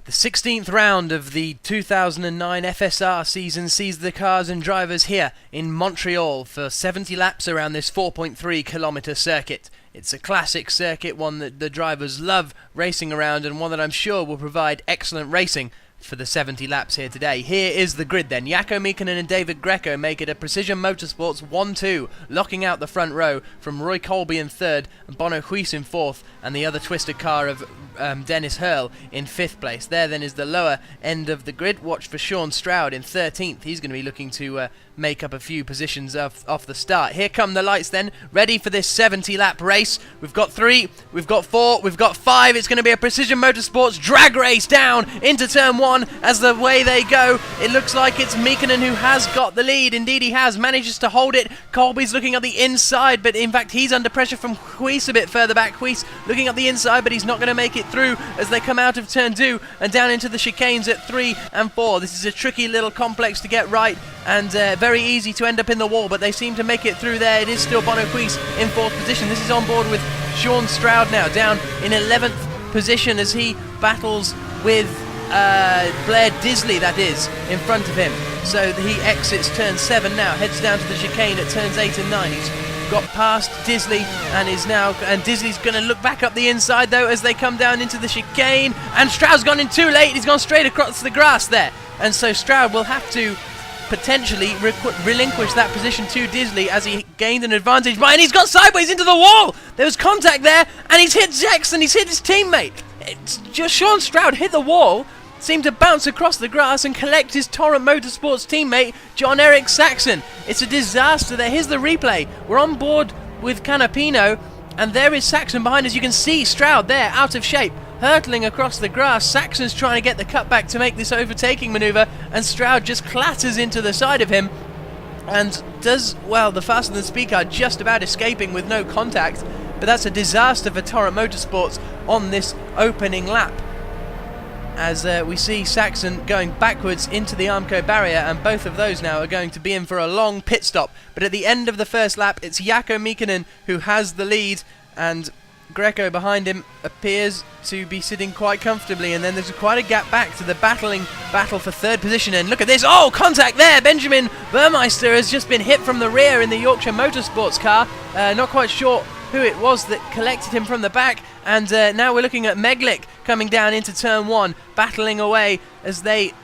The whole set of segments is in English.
The 16th round of the 2009 FSR season sees the cars and drivers here in Montreal for 70 laps around this 4.3 kilometre circuit. It's a classic circuit, one that the drivers love racing around and one that I'm sure will provide excellent racing for the 70 laps here today. Here is the grid then. Jaakko Mykkänen and David Greco make it a Precision Motorsports 1-2, locking out the front row from Roy Colby in third and Bono Huis in fourth, and the other twisted car of Dennis Hurl in fifth place. There then is the lower end of the grid. Watch for Sean Stroud in 13th. He's going to be looking to make up a few positions off the start. Here come the lights then, ready for this 70 lap race. We've got 3, we've got 4, we've got 5. It's going to be a Precision Motorsports drag race down into turn 1. As the way they go, it looks like it's Mykkänen who has got the lead. Indeed he has, manages to hold it. Colby's looking at the inside, but in fact he's under pressure from Huis a bit further back. Huis looking at the inside, but he's not going to make it through as they come out of turn 2 and down into the chicanes at 3 and 4. This is a tricky little complex to get right and very easy to end up in the wall, but they seem to make it through there. It is still Bono Huis in 4th position. This is on board with Sean Stroud now, down in 11th position as he battles with Blair Disley, that is, in front of him. So he exits turn 7 now, heads down to the chicane at turns 8 and 9. He's got past Disley and is now, and Disley's going to look back up the inside though as they come down into the chicane, and Stroud's gone in too late. He's gone straight across the grass there, and so Stroud will have to potentially relinquish that position to Disley as he gained an advantage by, and he's gone sideways into the wall. There was contact there and he's hit Jackson, he's hit his teammate. It's just Sean Stroud hit the wall, seemed to bounce across the grass and collect his Torrent Motorsports teammate John-Eric Saxon. It's a disaster there. Here's the replay. We're on board with Canapino and there is Saxon behind us. You can see Stroud there, out of shape, hurtling across the grass. Saxon's trying to get the cutback to make this overtaking manoeuvre, and Stroud just clatters into the side of him and does, well, the faster than speed car just about escaping with no contact. But that's a disaster for Torrent Motorsports on this opening lap, as we see Saxon going backwards into the Armco barrier, and both of those now are going to be in for a long pit stop. But at the end of the first lap, it's Jaakko Mykkänen who has the lead, and Greco behind him appears to be sitting quite comfortably, and then there's quite a gap back to the battle for third position. And look at this, oh, contact there. Benjamin Burmeister has just been hit from the rear in the Yorkshire Motorsports car. Not quite sure who it was that collected him from the back, and now we're looking at Meglik coming down into turn 1, battling away as they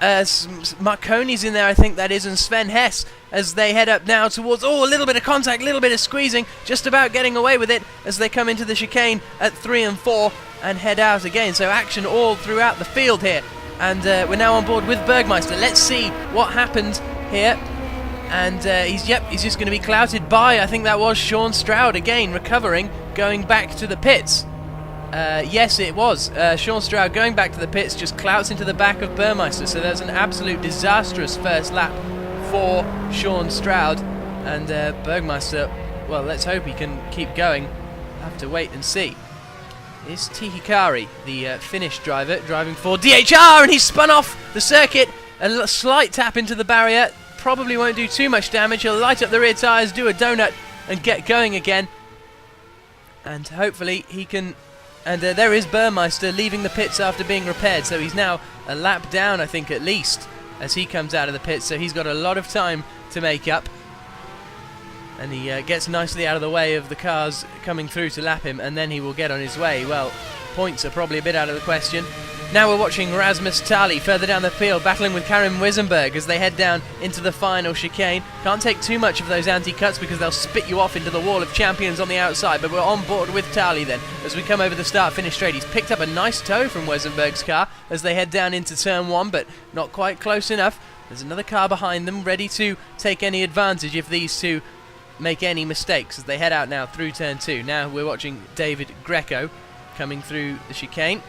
Marconi's in there, I think that is, and Sven Hess, as they head up now towards, oh, a little bit of contact, a little bit of squeezing, just about getting away with it as they come into the chicane at 3 and 4 and head out again. So action all throughout the field here, and we're now on board with Bergmeister. Let's see what happened here. And he's just going to be clouted by, I think that was Sean Stroud again, recovering, going back to the pits. Yes, it was. Sean Stroud going back to the pits, just clouts into the back of Burmeister. So that's an absolute disastrous first lap for Sean Stroud. And Bergmeister, well, let's hope he can keep going. Have to wait and see. It's Tihikari, the Finnish driver, driving for DHR, and he's spun off the circuit. A slight tap into the barrier. Probably won't do too much damage. He'll light up the rear tyres, do a donut, and get going again. And hopefully he can. And there is Burmeister leaving the pits after being repaired. So he's now a lap down, I think, at least, as he comes out of the pits. So he's got a lot of time to make up. And he gets nicely out of the way of the cars coming through to lap him, and then he will get on his way. Well, points are probably a bit out of the question. Now we're watching Rasmus Tali further down the field, battling with Karim Wisenberg as they head down into the final chicane. Can't take too much of those anti-cuts because they'll spit you off into the wall of champions on the outside, but we're on board with Tali then as we come over the start-finish straight. He's picked up a nice tow from Wisenberg's car as they head down into turn 1, but not quite close enough. There's another car behind them ready to take any advantage if these two make any mistakes as they head out now through turn 2. Now we're watching David Greco coming through the chicane.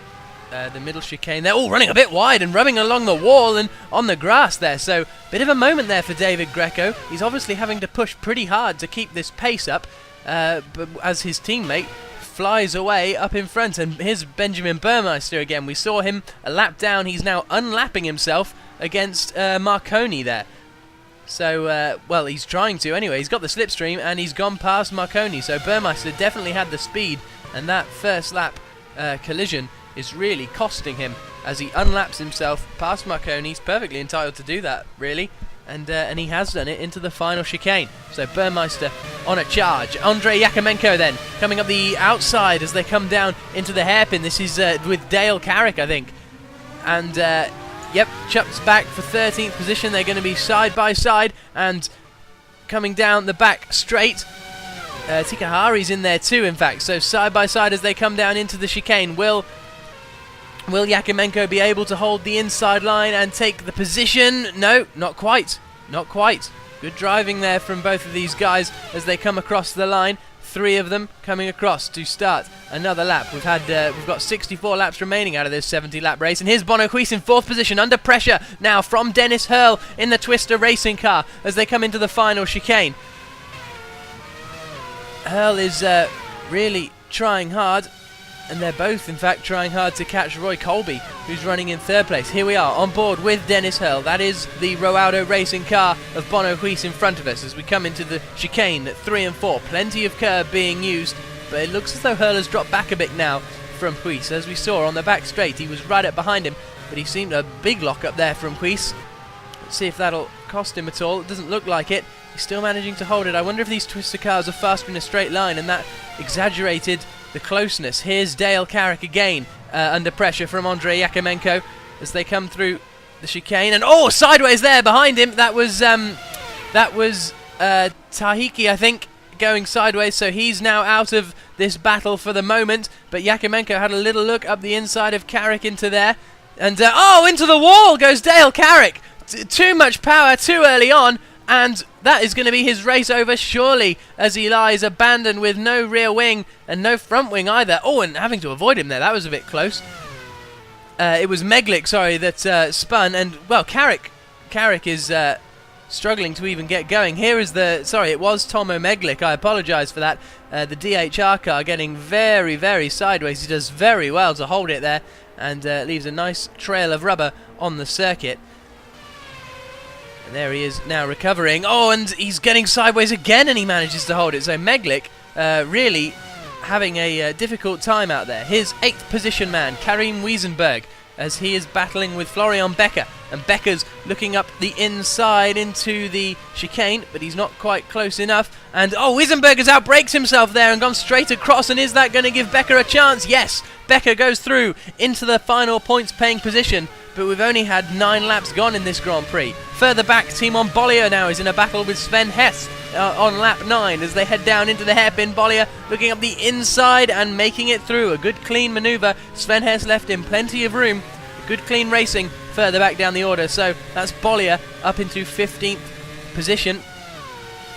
The middle chicane. They're all running a bit wide and rubbing along the wall and on the grass there. So, bit of a moment there for David Greco. He's obviously having to push pretty hard to keep this pace up but as his teammate flies away up in front. And here's Benjamin Burmeister again. We saw him a lap down. He's now unlapping himself against Marconi there. So, well, he's trying to anyway. He's got the slipstream and he's gone past Marconi. So Burmeister definitely had the speed, and that first lap collision is really costing him as he unlaps himself past Marconi. He's perfectly entitled to do that, really. And he has done it into the final chicane. So Burmeister on a charge. Andrei Yakomenko then coming up the outside as they come down into the hairpin. This is with Dale Carrick, I think. And yep, Chuck's back for 13th position. They're going to be side by side and coming down the back straight. Tikahari's in there too, in fact. So side by side as they come down into the chicane. Will Yakomenko be able to hold the inside line and take the position? No, not quite. Not quite. Good driving there from both of these guys as they come across the line. 3 of them coming across to start another lap. We've got 64 laps remaining out of this 70-lap race. And here's Bono Huis in 4th position, under pressure now from Dennis Hurl in the Twister racing car as they come into the final chicane. Hurl is really trying hard. And they're both, in fact, trying hard to catch Roy Colby, who's running in 3rd place. Here we are, on board with Dennis Hurl. That is the Roaldo racing car of Bono Huis in front of us as we come into the chicane at 3 and 4. Plenty of curb being used, but it looks as though Hurl has dropped back a bit now from Huis. As we saw on the back straight, he was right up behind him, but he seemed a big lock up there from Huis. Let's see if that'll cost him at all. It doesn't look like it. He's still managing to hold it. I wonder if these Twister cars are faster in a straight line, and that exaggerated the closeness. Here's Dale Carrick again under pressure from Andrei Yakomenko as they come through the chicane, and oh, sideways there behind him. That was Tahiki, I think, going sideways, so he's now out of this battle for the moment. But Yakomenko had a little look up the inside of Carrick into there, and oh, into the wall goes Dale Carrick. Too much power too early on, and that is going to be his race over, surely, as he lies abandoned with no rear wing and no front wing either. Oh, and having to avoid him there, that was a bit close. It was Meglik, sorry, that spun, and, well, Carrick is struggling to even get going. Here is it was Tomo Meglik, I apologise for that. The DHR car getting very, very sideways. He does very well to hold it there, and leaves a nice trail of rubber on the circuit. And there he is now recovering. Oh, and he's getting sideways again, and he manages to hold it. So Meglik really having a difficult time out there. His 8th position man, Karim Wiesenberg, as he is battling with Florian Becker. And Becker's looking up the inside into the chicane, but he's not quite close enough. And oh, Wiesenberg has outbraked himself there and gone straight across. And is that going to give Becker a chance? Yes, Becker goes through into the final points-paying position. But we've only had 9 laps gone in this Grand Prix. Further back, Timon Bollier now is in a battle with Sven Hess on lap 9 as they head down into the hairpin. Bollier looking up the inside and making it through. A good clean manoeuvre. Sven Hess left him plenty of room. Good clean racing further back down the order. So that's Bollier up into 15th position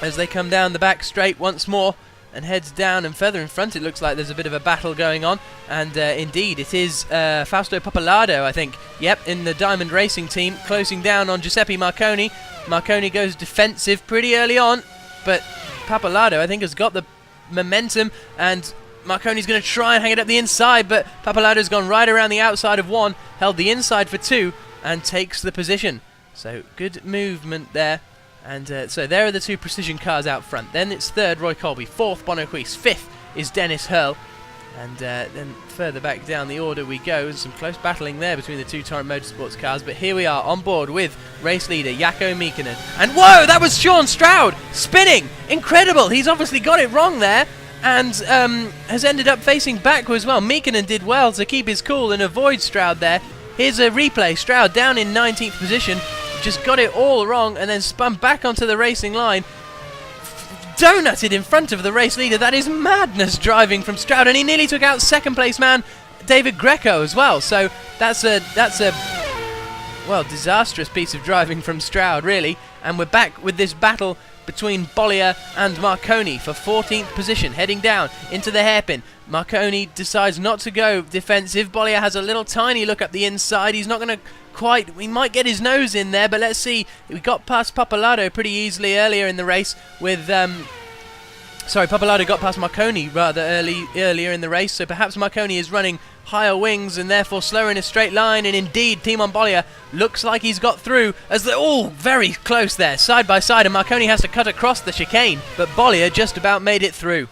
as they come down the back straight once more and heads down, and further in front it looks like there's a bit of a battle going on, and indeed it is Fausto Pappalardo, I think, yep, in the Diamond Racing team, closing down on Giuseppe Marconi. Marconi goes defensive pretty early on, but Pappalardo, I think, has got the momentum, and Marconi's going to try and hang it up the inside, but Pappalardo's gone right around the outside of 1, held the inside for 2, and takes the position. So good movement there. And so there are the 2 precision cars out front. Then it's 3rd, Roy Colby. 4th, Bono Huis. 5th is Dennis Hurl. And then further back down the order we go. There's some close battling there between the 2 Torrent Motorsports cars. But here we are on board with race leader Jaakko Miekkinen. And whoa, that was Sean Stroud spinning. Incredible. He's obviously got it wrong there. And has ended up facing backwards. Well, Miekkinen did well to keep his cool and avoid Stroud there. Here's a replay. Stroud down in 19th position. Just got it all wrong and then spun back onto the racing line. Donutted in front of the race leader. That is madness driving from Stroud, and he nearly took out 2nd place man David Greco as well. So that's a well, disastrous piece of driving from Stroud, really. And we're back with this battle between Bollier and Marconi for 14th position, heading down into the hairpin. Marconi decides not to go defensive. Bollier has a little tiny look up the inside. He's not going to quite, we might get his nose in there, but let's see. We got past Pappalardo pretty easily earlier in the race with Pappalardo got past Marconi rather earlier in the race, so perhaps Marconi is running higher wings and therefore slower in a straight line, and indeed Timon Bollier looks like he's got through as they're all very close there, side by side, and Marconi has to cut across the chicane, but Bollier just about made it through.